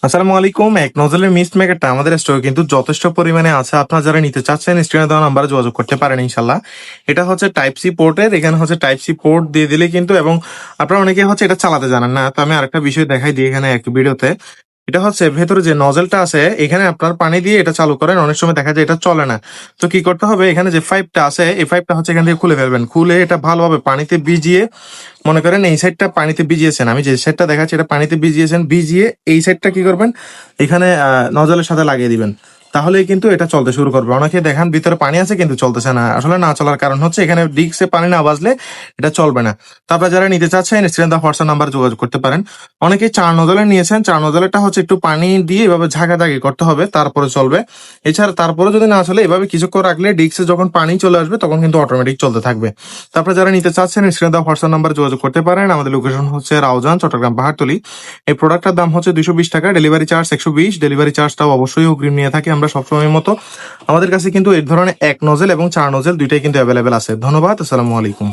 আসসালামু আলাইকুম। এক নজলের মিস্ট মেকারটা আমাদের স্টকে কিন্তু যথেষ্ট পরিমাণে আছে। আপনারা যারা নিতে চাচ্ছেন স্ক্রিনে দেওয়া নাম্বারে যোগাযোগ করতে পারেন ইনশাল্লাহ। এটা হচ্ছে টাইপ সি পোর্টের, এখানে হচ্ছে টাইপ সি পোর্ট দিয়ে দিলে কিন্তু, এবং আপনারা অনেকে হচ্ছে এটা চালাতে জানেন না, তো আমি আরেকটা বিষয় দেখাই দিই এখানে এক ভিডিওতে। এটা হচ্ছে ভেতরে যে নজলটা আছে, এখানে আপনার পানি দিয়ে এটা চালু করেন, অনেক সময় দেখা যায় এটা চলে না। তো কি করতে হবে, এখানে যে পাইপটা আছে এই পাইপটা হচ্ছে এখান থেকে খুলে ফেলবেন, খুলে এটা ভালোভাবে পানিতে ভিজিয়ে, মনে করেন এই সাইডটা পানিতে ভিজিয়েছেন, আমি যে সাইডটা দেখাচ্ছি এটা পানিতে ভিজিয়েছেন, ভিজিয়ে এই সাইডটা কি করবেন, এখানে নজলের সাথে লাগিয়ে দিবেন। তাহলেই কিন্তু এটা চলতে শুরু করবে। অনেকে দেখান ভিতরে পানি আছে কিন্তু চলতেছে না, আসলে না চলার কারণ হচ্ছে এখানে ডিস্কে পানি না বাজলে এটা চলবে না। তারপরে যারা নিতে চাচ্ছেন স্ক্রিনে দেওয়া হোয়াটসঅ্যাপ নাম্বার যোগাযোগ করতে পারেন। অনেকেই 4 নজলের নিয়েছেন, 4 নজলেরটা হচ্ছে একটু পানি দিয়ে এভাবে ঝাঁকাঝাঁকি করতে হবে তারপরে চলবে। এছাড়া তারপরে যদি না চলে, এভাবে কিছুক্ষণ রাখলে ডিস্কে যখন পানি চলে আসবে তখন কিন্তু অটোমেটিক চলতে থাকবে। তারপরে যারা নিতে চাচ্ছেন স্ক্রিনে দেওয়া হোয়াটসঅ্যাপ নাম্বার যোগাযোগ করতে পারেন। আমাদের লোকেশন হচ্ছে রাউজান, চট্টগ্রাম পাহাড়তলি। এই প্রোডাক্টটার দাম হচ্ছে 220 টাকা, ডেলিভারি চার্জ 120। ডেলিভারি চার্জটাও অবশ্যই অগ্রিম নিয়ে থাকি আমরা সবসময় মতো। আমাদের কাছে কিন্তু এই ধরনের 1 নজেল এবং 4 নজেল দুইটাই কিন্তু অ্যাভেলেবেল আছে। ধন্যবাদ, আসসালামু আলাইকুম।